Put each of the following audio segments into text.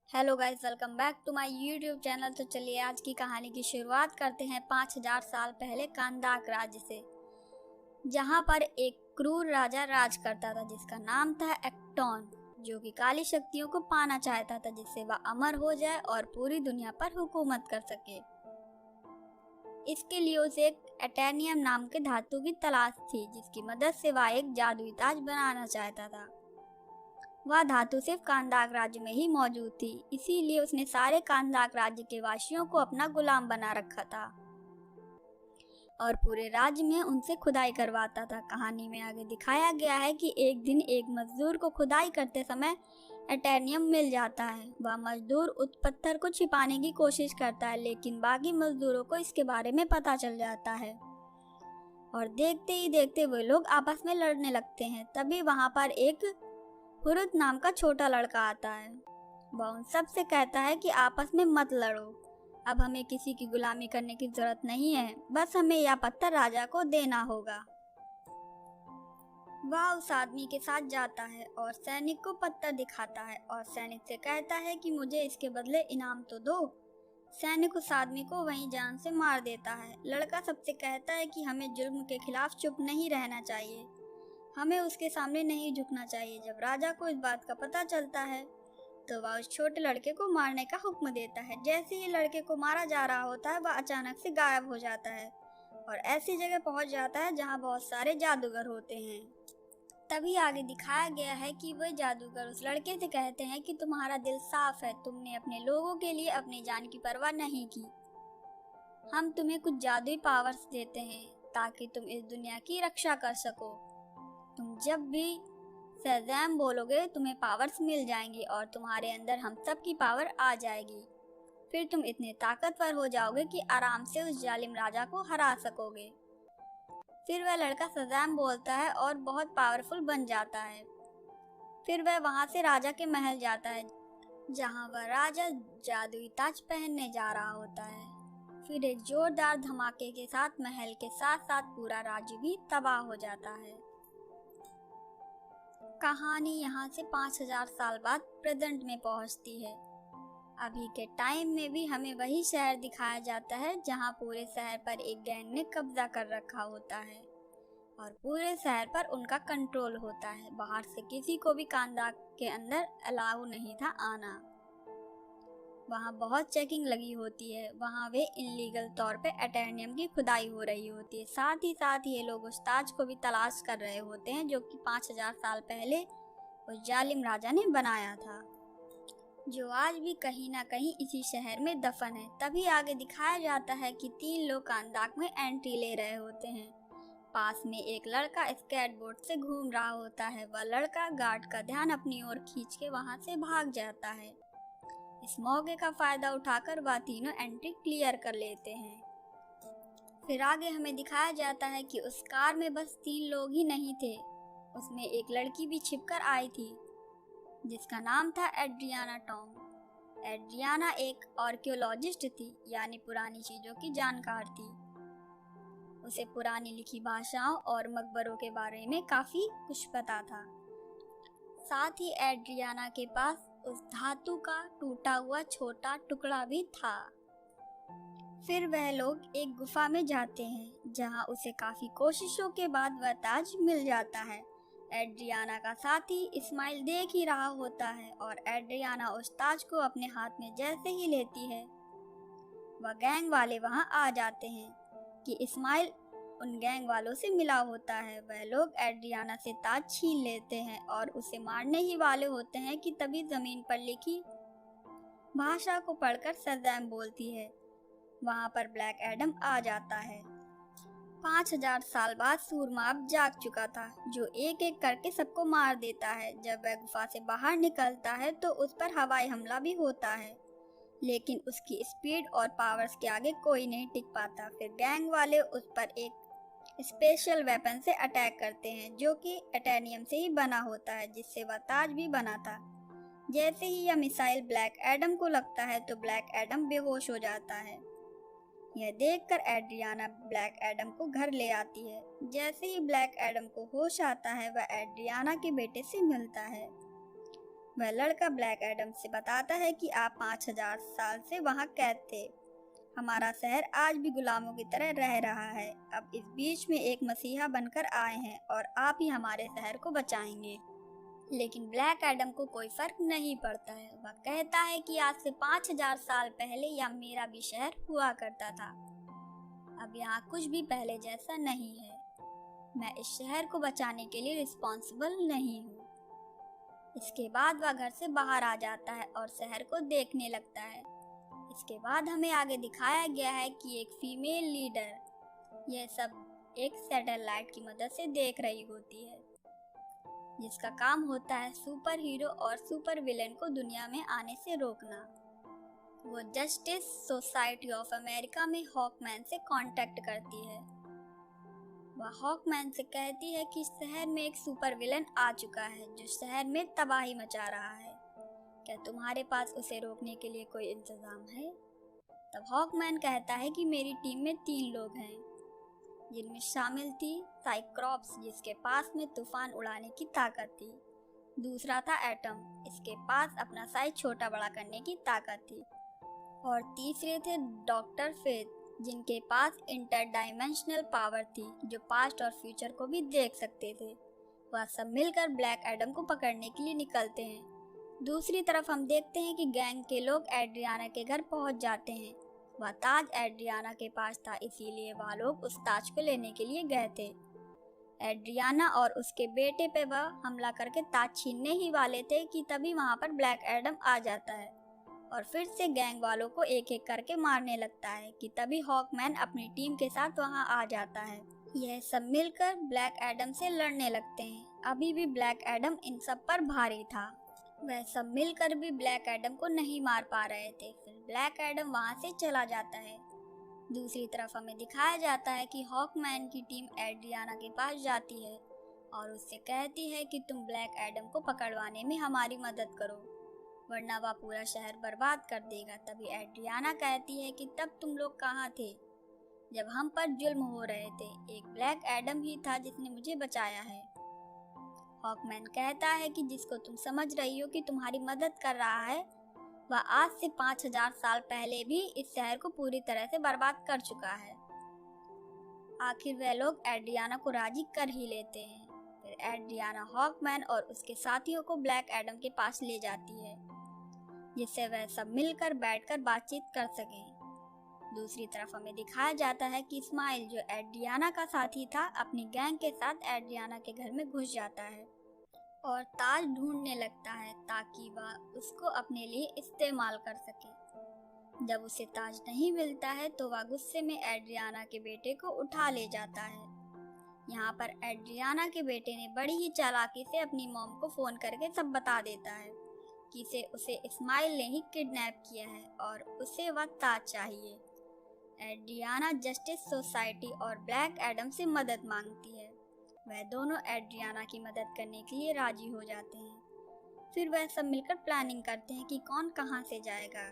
Hello guys, welcome back to my YouTube channel. तो चलिए आज की कहानी की शुरुआत करते हैं 5000 साल पहले कांदाक राज्य से, जहां पर एक क्रूर राजा राज करता था जिसका नाम था एक्टॉन, जो कि काली शक्तियों को पाना चाहता था जिससे वह अमर हो जाए और पूरी दुनिया पर हुकूमत कर सके। इसके लिए उसे एक एटेनियम नाम के धातु की तलाश थी जिसकी मदद से वह एक जादुई ताज बनाना चाहता था। वह धातु सिर्फ कांदाक राज्य में ही मौजूद थी, इसीलिए उसने सारे कांदाक राज्य के वासियों को अपना गुलाम बना रखा था और पूरे राज्य में उनसे खुदाई करवाता था। कहानी में आगे दिखाया गया है कि एक दिन एक मजदूर को खुदाई करते समय एटेनियम मिल जाता है। वह मजदूर उस पत्थर को छिपाने की कोशिश करता है, लेकिन बाकी मजदूरों को इसके बारे में पता चल जाता है और देखते ही देखते वे लोग आपस में लड़ने लगते हैं। तभी वहां पर एक हुरुत नाम का छोटा लड़का आता है। वह उन सब से कहता है कि आपस में मत लड़ो, अब हमें किसी की गुलामी करने की जरूरत नहीं है, बस हमें यह पत्थर राजा को देना होगा। वह उस आदमी के साथ जाता है और सैनिक को पत्थर दिखाता है और सैनिक से कहता है कि मुझे इसके बदले इनाम तो दो। सैनिक उस आदमी को वहीं जान से मार देता है। लड़का सबसे कहता है कि हमें जुर्म के खिलाफ चुप नहीं रहना चाहिए, हमें उसके सामने नहीं झुकना चाहिए। जब राजा को इस बात का पता चलता है तो वह उस छोटे लड़के को मारने का हुक्म देता है। जैसे ही लड़के को मारा जा रहा होता है वह अचानक से गायब हो जाता है और ऐसी जगह पहुंच जाता है जहां बहुत सारे जादूगर होते हैं। तभी आगे दिखाया गया है कि वह जादूगर उस लड़के से कहते हैं कि तुम्हारा दिल साफ है, तुमने अपने लोगों के लिए अपनी जान की परवाह नहीं की। हम तुम्हें कुछ जादुई पावर्स देते हैं ताकि तुम इस दुनिया की रक्षा कर सको। तुम जब भी शज़ैम बोलोगे तुम्हें पावर्स मिल जाएंगी और तुम्हारे अंदर हम सब की पावर आ जाएगी। फिर तुम इतने ताकतवर हो जाओगे कि आराम से उस जालिम राजा को हरा सकोगे। फिर वह लड़का शज़ैम बोलता है और बहुत पावरफुल बन जाता है। फिर वह वहां से राजा के महल जाता है जहां वह राजा जादुई ताज पहनने जा रहा होता है। फिर एक जोरदार धमाके के साथ महल के साथ साथ पूरा राज्य भी तबाह हो जाता है। कहानी यहाँ से 5000 साल बाद प्रेजेंट में पहुँचती है। अभी के टाइम में भी हमें वही शहर दिखाया जाता है जहाँ पूरे शहर पर एक गैंग ने कब्जा कर रखा होता है और पूरे शहर पर उनका कंट्रोल होता है। बाहर से किसी को भी कांदाक के अंदर अलाउ नहीं था आना। वहाँ बहुत चेकिंग लगी होती है। वहाँ वे इलीगल तौर पे एटेनियम की खुदाई हो रही होती है। साथ ही साथ ये लोग उस ताज को भी तलाश कर रहे होते हैं जो कि 5000 साल पहले उस जालिम राजा ने बनाया था, जो आज भी कहीं ना कहीं इसी शहर में दफन है। तभी आगे दिखाया जाता है कि 3 लोग कांदाक में एंट्री ले रहे होते हैं। पास में एक लड़का स्केटबोर्ड से घूम रहा होता है। वह लड़का गार्ड का ध्यान अपनी ओर खींच के वहाँ से भाग जाता है। इस मौके का फायदा उठाकर वह तीनों एंट्री क्लियर कर लेते हैं। फिर आगे हमें दिखाया जाता है कि उस कार में बस 3 लोग ही नहीं थे, उसमें एक लड़की भी छिपकर आई थी जिसका नाम था एड्रियाना टॉम। एड्रियाना एक आर्कियोलॉजिस्ट थी, यानी पुरानी चीजों की जानकार थी। उसे पुरानी लिखी भाषाओं और मकबरों के बारे में काफी कुछ पता था। साथ ही एड्रियाना के पास उस धातु का टूटा हुआ छोटा टुकड़ा भी था। फिर वह लोग एक गुफा में जाते हैं जहां उसे काफी कोशिशों के बाद वह ताज मिल जाता है। एड्रियाना का साथी इस्माइल देख ही रहा होता है और एड्रियाना उस ताज को अपने हाथ में जैसे ही लेती है वह गैंग वाले वहां आ जाते हैं कि इस्माइल उन गैंग वालों से मिला होता है। वह लोग एड्रियाना से ताज छीन लेते हैं और उसे मारने ही वाले होते हैं कि तभी जमीन पर लिखी भाषा को पढ़कर शज़ैम बोलती है। वहां पर ब्लैक एडम आ जाता है। 5000 साल बाद सूरमा अब जाग चुका था, जो एक एक करके सबको मार देता है। जब वह गुफा से बाहर निकलता है तो उस पर हवाई हमला भी होता है, लेकिन उसकी स्पीड और पावर्स के आगे कोई नहीं टिक पाता। फिर गैंग वाले उस पर एक स्पेशल वेपन से अटैक करते हैं जो कि एटेनियम से ही बना होता है, जिससे वह ताज भी बना था। जैसे ही यह मिसाइल ब्लैक एडम को लगता है तो ब्लैक एडम बेहोश हो जाता है। यह देखकर एड्रियाना ब्लैक एडम को घर ले आती है। जैसे ही ब्लैक एडम को होश आता है वह एड्रियाना के बेटे से मिलता है। वह लड़का ब्लैक एडम से बताता है कि आप 5000 साल से वहाँ कैद थे। हमारा शहर आज भी गुलामों की तरह रह रहा है। अब इस बीच में एक मसीहा बनकर आए हैं और आप ही हमारे शहर को बचाएंगे। लेकिन ब्लैक एडम को कोई फर्क नहीं पड़ता है। वह कहता है कि आज से 5000 साल पहले यह मेरा भी शहर हुआ करता था। अब यहाँ कुछ भी पहले जैसा नहीं है। मैं इस शहर को बचाने के लिए रिस्पॉन्सिबल नहीं हूँ। इसके बाद वह घर से बाहर आ जाता है और शहर को देखने लगता है। इसके बाद हमें आगे दिखाया गया है कि एक फीमेल लीडर यह सब एक सैटेलाइट की मदद से देख रही होती है, जिसका काम होता है सुपर हीरो और सुपर विलेन को दुनिया में आने से रोकना। वो जस्टिस सोसाइटी ऑफ अमेरिका में हॉकमैन से कांटेक्ट करती है। वह हॉकमैन से कहती है कि शहर में एक सुपर विलेन आ चुका है जो शहर में तबाही मचा रहा है। क्या तुम्हारे पास उसे रोकने के लिए कोई इंतजाम है? तब हॉकमैन कहता है कि मेरी टीम में 3 लोग हैं, जिनमें शामिल थी साइक्लॉप्स, जिसके पास में तूफान उड़ाने की ताकत थी। दूसरा था एटम, इसके पास अपना साइज छोटा बड़ा करने की ताकत थी। और तीसरे थे डॉक्टर फेथ, जिनके पास इंटरडाइमेंशनल पावर थी, जो पास्ट और फ्यूचर को भी देख सकते थे। वह सब मिलकर ब्लैक एडम को पकड़ने के लिए निकलते हैं। दूसरी तरफ हम देखते हैं कि गैंग के लोग एड्रियाना के घर पहुंच जाते हैं। वह ताज एड्रियाना के पास था, इसीलिए वह लोग उस ताज को लेने के लिए गए थे। एड्रियाना और उसके बेटे पे वह हमला करके ताज छीनने ही वाले थे कि तभी वहां पर ब्लैक एडम आ जाता है और फिर से गैंग वालों को एक एक करके मारने लगता है कि तभी हॉकमैन अपनी टीम के साथ वहां आ जाता है। यह सब मिलकर ब्लैक एडम से लड़ने लगते हैं। अभी भी ब्लैक एडम इन सब पर भारी था। वह सब मिलकर भी ब्लैक एडम को नहीं मार पा रहे थे। फिर ब्लैक एडम वहां से चला जाता है। दूसरी तरफ हमें दिखाया जाता है कि हॉकमैन की टीम एड्रियाना के पास जाती है और उससे कहती है कि तुम ब्लैक एडम को पकड़वाने में हमारी मदद करो, वरना वह पूरा शहर बर्बाद कर देगा। तभी एड्रियाना कहती है कि तब तुम लोग कहाँ थे जब हम पर जुल्म हो रहे थे? एक ब्लैक एडम ही था जिसने मुझे बचाया है। हॉकमैन कहता है कि जिसको तुम समझ रही हो कि तुम्हारी मदद कर रहा है, वह आज से 5000 साल पहले भी इस शहर को पूरी तरह से बर्बाद कर चुका है। आखिर वह लोग एड्रियाना को राजी कर ही लेते हैं। फिर एड्रियाना हॉकमैन और उसके साथियों को ब्लैक एडम के पास ले जाती है, जिससे वह सब मिलकर बैठकर बातचीत कर सकें। दूसरी तरफ हमें दिखाया जाता है कि इस्माइल, जो एड्रियाना का साथी था, अपनी गैंग के साथ एड्रियाना के घर में घुस जाता है और ताज ढूंढने लगता है ताकि वह उसको अपने लिए इस्तेमाल कर सके। जब उसे ताज नहीं मिलता है तो वह गुस्से में एड्रियाना के बेटे को उठा ले जाता है। यहाँ पर एड्रियाना के बेटे ने बड़ी ही चालाकी से अपनी मॉम को फोन करके सब बता देता है कि उसे इस्माइल ने ही किडनैप किया है और उसे वह ताज चाहिए। एड्रियाना जस्टिस सोसाइटी और ब्लैक एडम से मदद मांगती है। वह दोनों एड्रियाना की मदद करने के लिए राजी हो जाते हैं। फिर वह सब मिलकर प्लानिंग करते हैं कि कौन कहां से जाएगा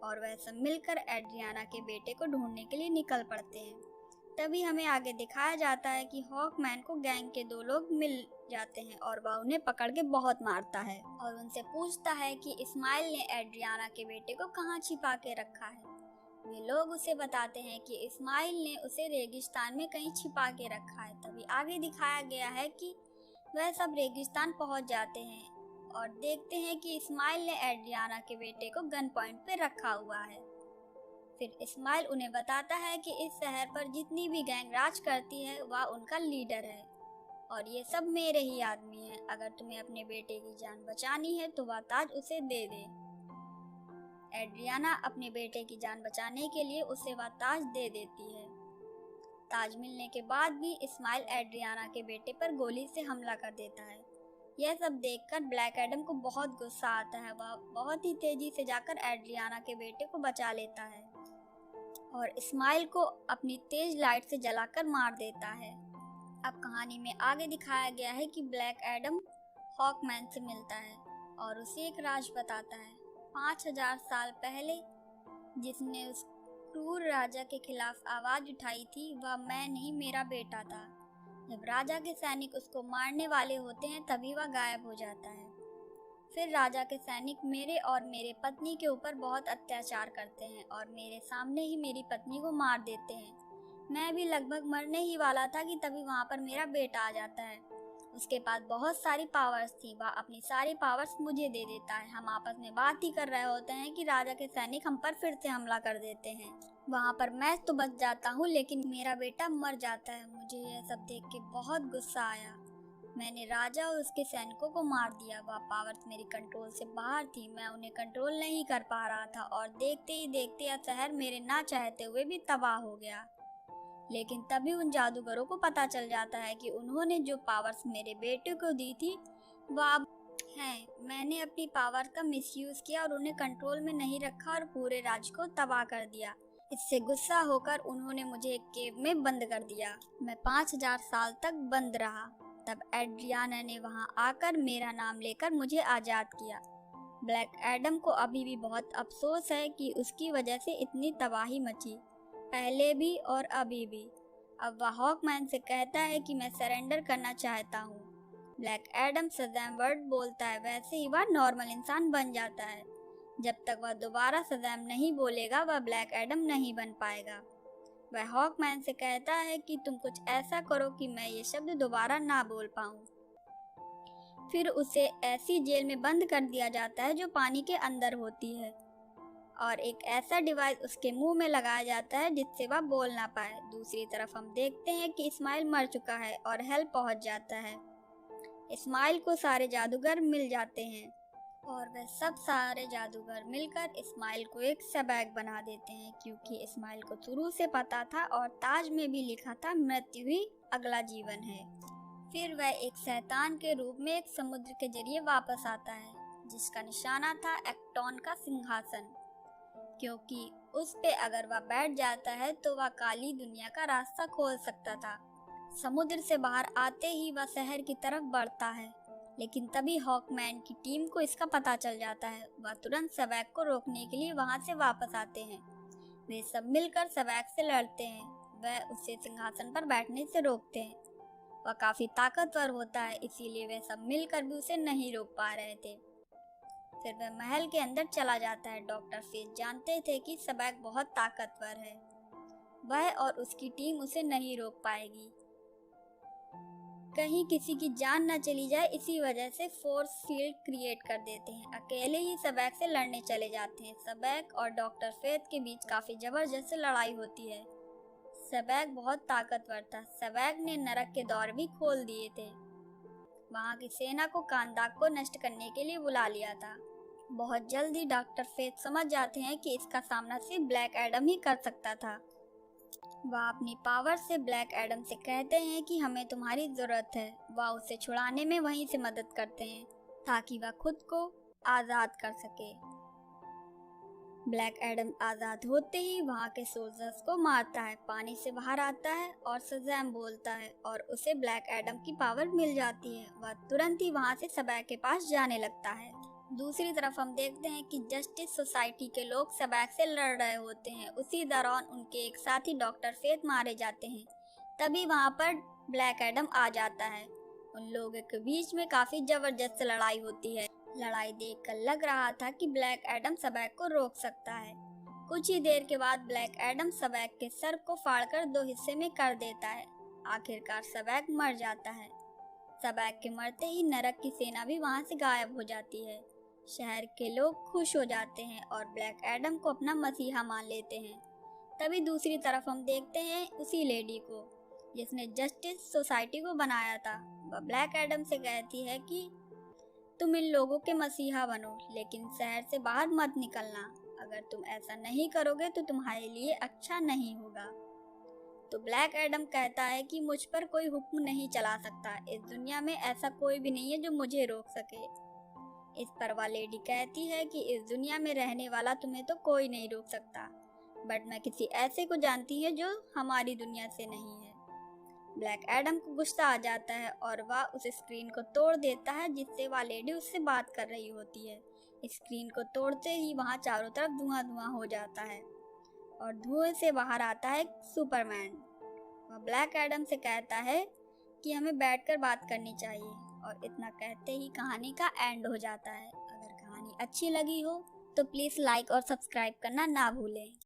और वह सब मिलकर एड्रियाना के बेटे को ढूंढने के लिए निकल पड़ते हैं। तभी हमें आगे दिखाया जाता है कि हॉकमैन को गैंग के 2 लोग मिल जाते हैं और वह उन्हें पकड़ के बहुत मारता है और उनसे पूछता है कि इस्माइल ने एड्रियाना के बेटे को कहाँ छिपा के रखा है। वे लोग उसे बताते हैं कि इस्माइल ने उसे रेगिस्तान में कहीं छिपा के रखा है। तभी आगे दिखाया गया है कि वह सब रेगिस्तान पहुंच जाते हैं और देखते हैं कि इस्माइल ने एड्रियाना के बेटे को गन पॉइंट पे रखा हुआ है। फिर इस्माइल उन्हें बताता है कि इस शहर पर जितनी भी गैंग राज करती है वह उनका लीडर है और ये सब मेरे ही आदमी हैं। अगर तुम्हें अपने बेटे की जान बचानी है तो वह ताज उसे दे दे। एड्रियाना अपने बेटे की जान बचाने के लिए उसे वह ताज दे देती है। ताज मिलने के बाद भी इस्माइल एड्रियाना के बेटे पर गोली से हमला कर देता है। यह सब देखकर ब्लैक एडम को बहुत गुस्सा आता है। वह बहुत ही तेजी से जाकर एड्रियाना के बेटे को बचा लेता है और इस्माइल को अपनी तेज लाइट से जलाकर मार देता है। अब कहानी में आगे दिखाया गया है कि ब्लैक एडम हॉकमैन से मिलता है और उसे एक राज बताता है। 5000 साल पहले जिसने उस क्रूर राजा के खिलाफ आवाज उठाई थी, वह मैं नहीं, मेरा बेटा था। जब राजा के सैनिक उसको मारने वाले होते हैं तभी वह गायब हो जाता है। फिर राजा के सैनिक मेरे और मेरे पत्नी के ऊपर बहुत अत्याचार करते हैं और मेरे सामने ही मेरी पत्नी को मार देते हैं। मैं भी लगभग मरने ही वाला था कि तभी वहाँ पर मेरा बेटा आ जाता है। उसके पास बहुत सारी पावर्स थी, वह अपनी सारी पावर्स मुझे दे देता है। हम आपस में बात ही कर रहे होते हैं कि राजा के सैनिक हम पर फिर से हमला कर देते हैं। वहाँ पर मैं तो बच जाता हूँ लेकिन मेरा बेटा मर जाता है। मुझे यह सब देख के बहुत गुस्सा आया। मैंने राजा और उसके सैनिकों को मार दिया। वह पावर्स मेरी कंट्रोल से बाहर थी, मैं उन्हें कंट्रोल नहीं कर पा रहा था और देखते ही देखते यह शहर मेरे ना चाहते हुए भी तबाह हो गया। लेकिन तभी उन जादूगरों को पता चल जाता है कि उन्होंने जो पावर्स मेरे बेटे को दी थी वह अब हैं। मैंने अपनी पावर का मिसयूज किया और उन्हें कंट्रोल में नहीं रखा और पूरे राज्य को तबाह कर दिया। इससे गुस्सा होकर उन्होंने मुझे एक केव में बंद कर दिया। मैं 5000 साल तक बंद रहा। तब एड्रियाना ने वहां आकर मेरा नाम लेकर मुझे आज़ाद किया। ब्लैक एडम को अभी भी बहुत अफसोस है कि उसकी वजह से इतनी तबाही मची, पहले भी और अभी भी। अब वह हॉकमैन से कहता है कि मैं सरेंडर करना चाहता हूँ। ब्लैक एडम शज़ैम वर्ड बोलता है, वैसे ही वह नॉर्मल इंसान बन जाता है। जब तक वह दोबारा शज़ैम नहीं बोलेगा वह ब्लैक एडम नहीं बन पाएगा। वह हॉकमैन से कहता है कि तुम कुछ ऐसा करो कि मैं ये शब्द दोबारा ना बोल पाऊँ। फिर उसे ऐसी जेल में बंद कर दिया जाता है जो पानी के अंदर होती है और एक ऐसा डिवाइस उसके मुंह में लगाया जाता है जिससे वह बोल ना पाए। दूसरी तरफ हम देखते हैं कि इस्माइल मर चुका है और हेल्प पहुंच जाता है। इस्माइल को सारे जादूगर मिल जाते हैं और वह सब सारे जादूगर मिलकर इस्माइल को एक सबैक बना देते हैं, क्योंकि इस्माइल को शुरू से पता था और ताज में भी लिखा था मृत्यु ही अगला जीवन है। फिर वह एक शैतान के रूप में एक समुद्र के जरिए वापस आता है जिसका निशाना था एक्टोन का सिंहासन, क्योंकि उस पे अगर वह बैठ जाता है तो वह काली दुनिया का रास्ता खोल सकता था। समुद्र से बाहर आते ही वह शहर की तरफ बढ़ता है, लेकिन तभी हॉकमैन की टीम को इसका पता चल जाता है। वह तुरंत सबैक को रोकने के लिए वहां से वापस आते हैं। वे सब मिलकर सबैक से लड़ते हैं। वह उसे सिंहासन पर बैठने से रोकते हैं। वह काफी ताकतवर होता है, इसीलिए वे सब मिलकर भी उसे नहीं रोक पा रहे थे। फिर वह महल के अंदर चला जाता है। डॉक्टर फेज जानते थे कि सबैक बहुत ताकतवर है, वह और उसकी टीम उसे नहीं रोक पाएगी। कहीं किसी की जान न चली जाए, इसी वजह से फोर्स फील्ड क्रिएट कर देते हैं। अकेले ही सबैक से लड़ने चले जाते हैं। सबैक और डॉक्टर फेथ के बीच काफी जबरदस्त लड़ाई होती है। सबैक बहुत ताकतवर था। सबैक ने नरक के द्वार भी खोल दिए थे। वहां की सेना को कांदाक को नष्ट करने के लिए बुला लिया था। बहुत जल्दी डॉक्टर फेथ समझ जाते हैं कि इसका सामना सिर्फ ब्लैक एडम ही कर सकता था। वह अपनी पावर से ब्लैक एडम से कहते हैं कि हमें तुम्हारी जरूरत है। वह उसे छुड़ाने में वहीं से मदद करते हैं ताकि वह खुद को आजाद कर सके। ब्लैक एडम आजाद होते ही वहां के सोल्जर्स को मारता है, पानी से बाहर आता है और शज़ैम बोलता है और उसे ब्लैक एडम की पावर मिल जाती है। वह तुरंत ही वहां से सबैक के पास जाने लगता है। दूसरी तरफ हम देखते हैं कि जस्टिस सोसाइटी के लोग सबैक से लड़ रहे होते हैं। उसी दौरान उनके एक साथी डॉक्टर फेथ मारे जाते हैं। तभी वहां पर ब्लैक एडम आ जाता है। उन लोगों के बीच में काफी जबरदस्त लड़ाई होती है। लड़ाई देखकर लग रहा था कि ब्लैक एडम सबैक को रोक सकता है। कुछ ही देर के बाद ब्लैक एडम सबैक के सर को फाड़कर 2 हिस्से में कर देता है। आखिरकार सबैक मर जाता है। सबैक के मरते ही नरक की सेना भी वहां से गायब हो जाती है। शहर के लोग खुश हो जाते हैं और ब्लैक एडम को अपना मसीहा मान लेते हैं। तभी दूसरी तरफ हम देखते हैं उसी लेडी को जिसने जस्टिस सोसाइटी को बनाया था। वह ब्लैक एडम से कहती है कि तुम इन लोगों के मसीहा बनो, लेकिन शहर से बाहर मत निकलना। अगर तुम ऐसा नहीं करोगे तो तुम्हारे लिए अच्छा नहीं होगा। तो ब्लैक एडम कहता है कि मुझ पर कोई हुक्म नहीं चला सकता। इस दुनिया में ऐसा कोई भी नहीं है जो मुझे रोक सके। इस पर वह लेडी कहती है कि इस दुनिया में रहने वाला तुम्हें तो कोई नहीं रोक सकता, बट मैं किसी ऐसे को जानती है जो हमारी दुनिया से नहीं है। ब्लैक एडम को गुस्सा आ जाता है और वह उस स्क्रीन को तोड़ देता है जिससे वह लेडी उससे बात कर रही होती है। स्क्रीन को तोड़ते ही वहां चारों तरफ धुआं धुआं हो जाता है और धुएं से बाहर आता है सुपरमैन। वह ब्लैक एडम से कहता है कि हमें बैठकर बात करनी चाहिए और इतना कहते ही कहानी का एंड हो जाता है। अच्छी लगी हो तो प्लीज़ लाइक और सब्सक्राइब करना ना भूलें।